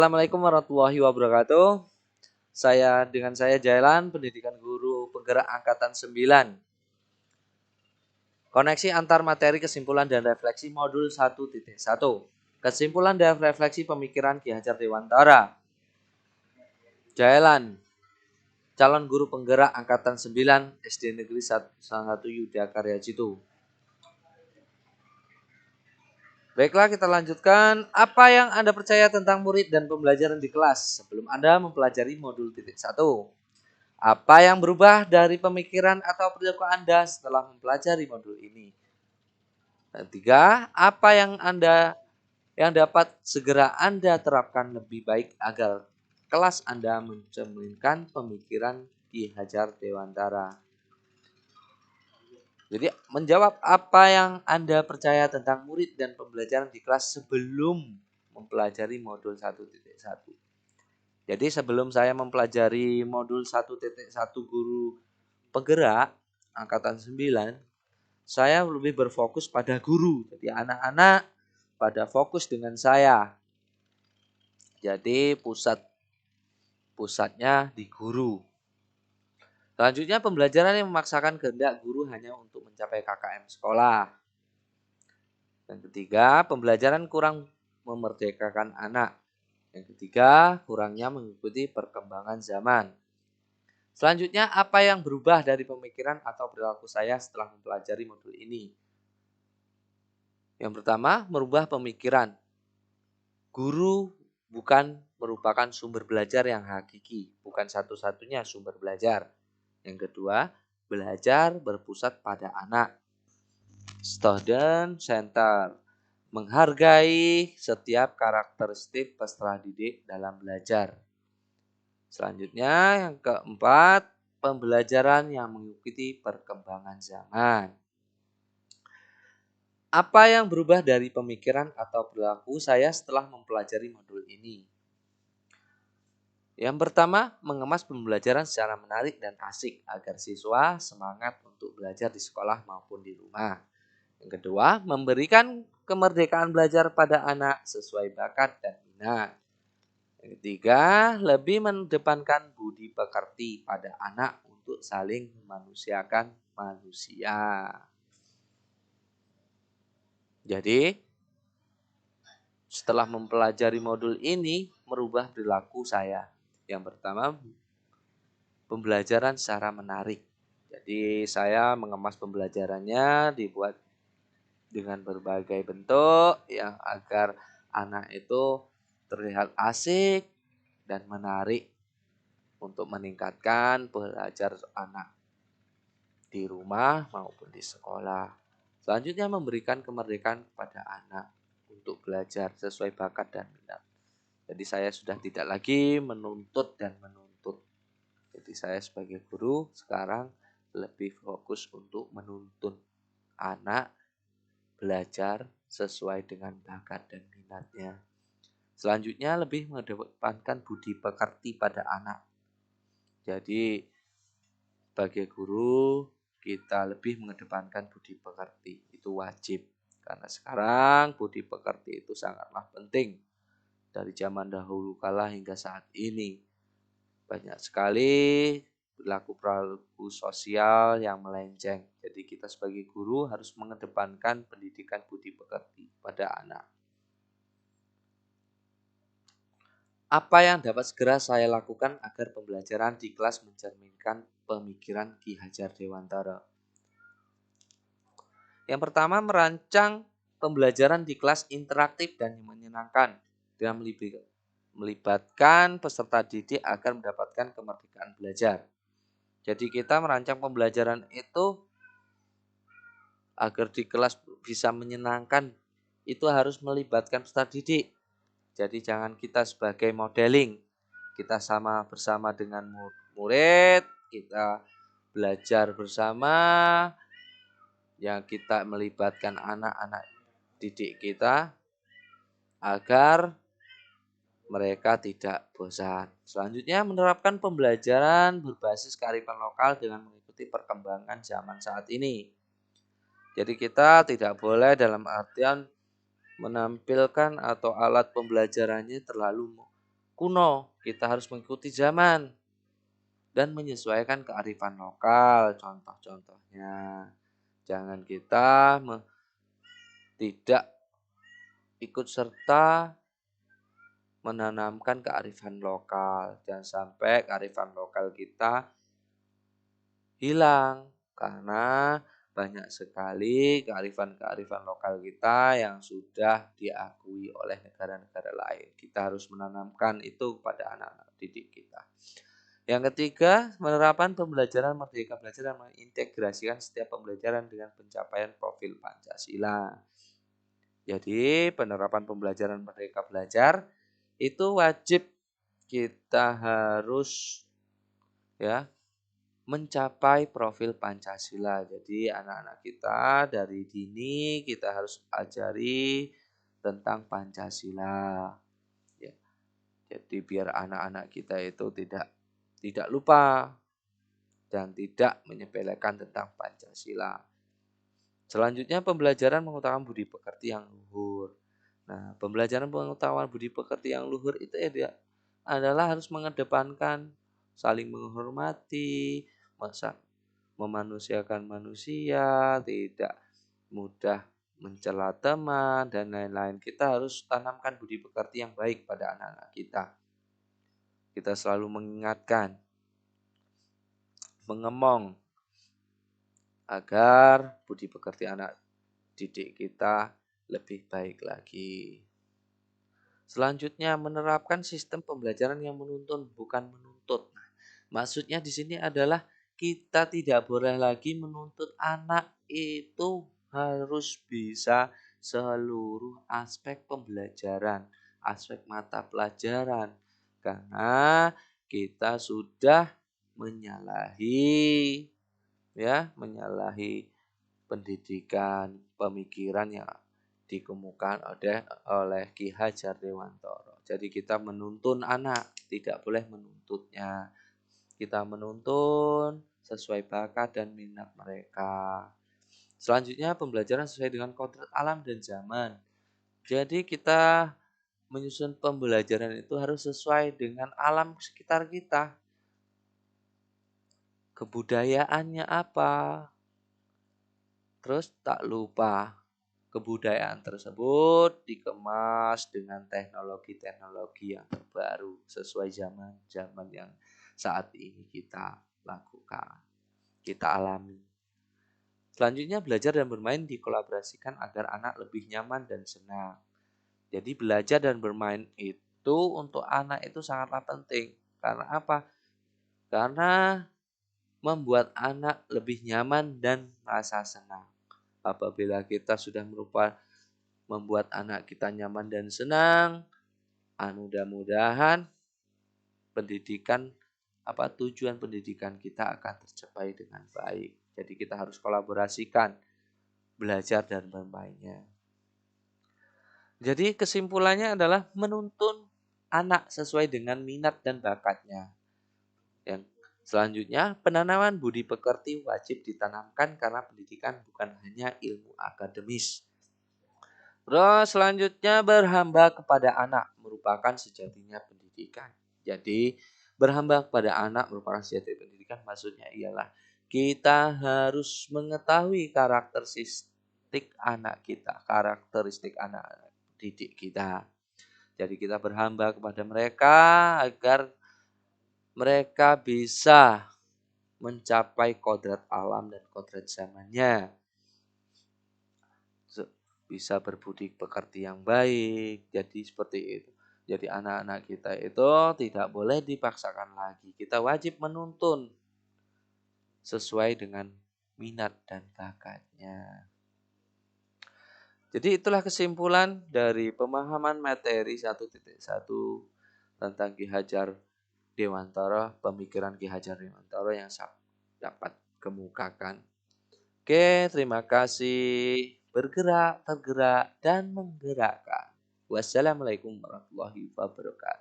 Assalamualaikum warahmatullahi wabarakatuh. Saya Jailan, pendidikan guru penggerak angkatan 9. Koneksi antar materi kesimpulan dan refleksi modul 1.1. Kesimpulan dan refleksi pemikiran Ki Hajar Dewantara. Jailan, calon guru penggerak angkatan 9 SD Negeri 1 Yudhakarya Jitu. Baiklah, kita lanjutkan. Apa yang Anda percaya tentang murid dan pembelajaran di kelas sebelum Anda mempelajari modul 1? Apa yang berubah dari pemikiran atau perilaku Anda setelah mempelajari modul ini? Dan 3, apa yang dapat segera Anda terapkan lebih baik agar kelas Anda mencerminkan pemikiran Ki Hajar Dewantara. Jadi menjawab apa yang Anda percaya tentang murid dan pembelajaran di kelas sebelum mempelajari modul 1.1. Jadi sebelum saya mempelajari modul 1.1 guru penggerak angkatan 9, saya lebih berfokus pada guru. Jadi anak-anak pada fokus dengan saya. Jadi pusatnya di guru. Selanjutnya, pembelajaran yang memaksakan kehendak guru hanya untuk mencapai KKM sekolah. Yang ketiga, pembelajaran kurang memerdekakan anak. Yang ketiga, kurangnya mengikuti perkembangan zaman. Selanjutnya, apa yang berubah dari pemikiran atau perilaku saya setelah mempelajari modul ini? Yang pertama, merubah pemikiran. Guru bukan merupakan sumber belajar yang hakiki, bukan satu-satunya sumber belajar. Yang kedua, belajar berpusat pada anak. Student center, menghargai setiap karakteristik peserta didik dalam belajar. Selanjutnya, yang keempat, pembelajaran yang mengikuti perkembangan zaman. Apa yang berubah dari pemikiran atau perilaku saya setelah mempelajari modul ini? Yang pertama, mengemas pembelajaran secara menarik dan asik agar siswa semangat untuk belajar di sekolah maupun di rumah. Yang kedua, memberikan kemerdekaan belajar pada anak sesuai bakat dan minat. Yang ketiga, lebih mengedepankan budi pekerti pada anak untuk saling memanusiakan manusia. Jadi, setelah mempelajari modul ini, merubah perilaku saya. Yang pertama, pembelajaran secara menarik. Jadi, saya mengemas pembelajarannya dibuat dengan berbagai bentuk yang agar anak itu terlihat asik dan menarik untuk meningkatkan belajar anak di rumah maupun di sekolah. Selanjutnya, memberikan kemerdekaan kepada anak untuk belajar sesuai bakat dan minat. Jadi saya sudah tidak lagi menuntut dan menuntut. Jadi saya sebagai guru sekarang lebih fokus untuk menuntun anak belajar sesuai dengan bakat dan minatnya. Selanjutnya, lebih mengedepankan budi pekerti pada anak. Jadi sebagai guru kita lebih mengedepankan budi pekerti, itu wajib. Karena sekarang budi pekerti itu sangatlah penting. Dari zaman dahulu kala hingga saat ini. Banyak sekali perilaku sosial yang melenceng. Jadi kita sebagai guru harus mengedepankan pendidikan budi pekerti pada anak. Apa yang dapat segera saya lakukan agar pembelajaran di kelas mencerminkan pemikiran Ki Hajar Dewantara? Yang pertama, merancang pembelajaran di kelas interaktif dan menyenangkan dengan melibatkan peserta didik agar mendapatkan kemerdekaan belajar. Jadi kita merancang pembelajaran itu agar di kelas bisa menyenangkan, itu harus melibatkan peserta didik. Jadi jangan kita sebagai modeling, kita bersama dengan murid, kita belajar bersama, yang kita melibatkan anak-anak didik kita agar mereka tidak bosan. Selanjutnya, menerapkan pembelajaran berbasis kearifan lokal dengan mengikuti perkembangan zaman saat ini. Jadi kita tidak boleh dalam artian menampilkan atau alat pembelajarannya terlalu kuno. Kita harus mengikuti zaman dan menyesuaikan kearifan lokal. Contoh-contohnya, jangan kita tidak ikut serta menanamkan kearifan lokal. Jangan sampai kearifan lokal kita hilang karena banyak sekali kearifan-kearifan lokal kita yang sudah diakui oleh negara-negara lain. Kita harus menanamkan itu pada anak-anak didik kita. Yang ketiga, penerapan pembelajaran Merdeka Belajar dan mengintegrasikan setiap pembelajaran dengan pencapaian profil Pancasila. Jadi, penerapan pembelajaran Merdeka Belajar itu wajib kita harus ya mencapai profil Pancasila. Jadi anak-anak kita dari dini kita harus ajari tentang Pancasila. Ya. Jadi biar anak-anak kita itu tidak lupa dan tidak menyepelekan tentang Pancasila. Selanjutnya pembelajaran mengutamakan budi pekerti yang luhur. Nah, pembelajaran pengetahuan budi pekerti yang luhur itu adalah harus mengedepankan saling menghormati, memanusiakan manusia, tidak mudah mencela teman, dan lain-lain. Kita harus tanamkan budi pekerti yang baik pada anak-anak kita. Kita selalu mengingatkan, mengemong, agar budi pekerti anak didik kita lebih baik lagi. Selanjutnya, menerapkan sistem pembelajaran yang menuntun, bukan menuntut. Nah, maksudnya di sini adalah kita tidak boleh lagi menuntut anak itu harus bisa seluruh aspek pembelajaran, aspek mata pelajaran. Karena kita sudah menyalahi pendidikan, pemikiran yang dikemukakan oleh Ki Hajar Dewantara. Jadi kita menuntun anak, tidak boleh menuntutnya. Kita menuntun sesuai bakat dan minat mereka. Selanjutnya pembelajaran sesuai dengan kodrat alam dan zaman. Jadi kita menyusun pembelajaran itu harus sesuai dengan alam sekitar kita. Kebudayaannya apa? Terus tak lupa kebudayaan tersebut dikemas dengan teknologi-teknologi yang terbaru sesuai zaman yang saat ini kita lakukan, kita alami. Selanjutnya belajar dan bermain dikolaborasikan agar anak lebih nyaman dan senang. Jadi belajar dan bermain itu untuk anak itu sangatlah penting. Karena apa? Karena membuat anak lebih nyaman dan merasa senang. Apabila kita sudah membuat anak kita nyaman dan senang, mudah-mudahan tujuan pendidikan kita akan tercapai dengan baik. Jadi kita harus kolaborasikan belajar dan bermainnya. Jadi kesimpulannya adalah menuntun anak sesuai dengan minat dan bakatnya. Yang selanjutnya, penanaman budi pekerti wajib ditanamkan karena pendidikan bukan hanya ilmu akademis. Terus selanjutnya berhamba kepada anak merupakan sejatinya pendidikan. Jadi berhamba kepada anak merupakan sejati pendidikan, maksudnya ialah kita harus mengetahui karakteristik anak didik kita. Jadi kita berhamba kepada mereka agar mereka bisa mencapai kodrat alam dan kodrat zamannya. Bisa berbudi pekerti yang baik. Jadi seperti itu. Jadi anak-anak kita itu tidak boleh dipaksakan lagi. Kita wajib menuntun sesuai dengan minat dan bakatnya. Jadi itulah kesimpulan dari pemahaman materi 1.1 tentang Ki Hajar Dewantara, pemikiran Ki Hajar Dewantara yang saya dapat kemukakan. Oke, terima kasih. Bergerak, tergerak, dan menggerakkan. Wassalamualaikum warahmatullahi wabarakatuh.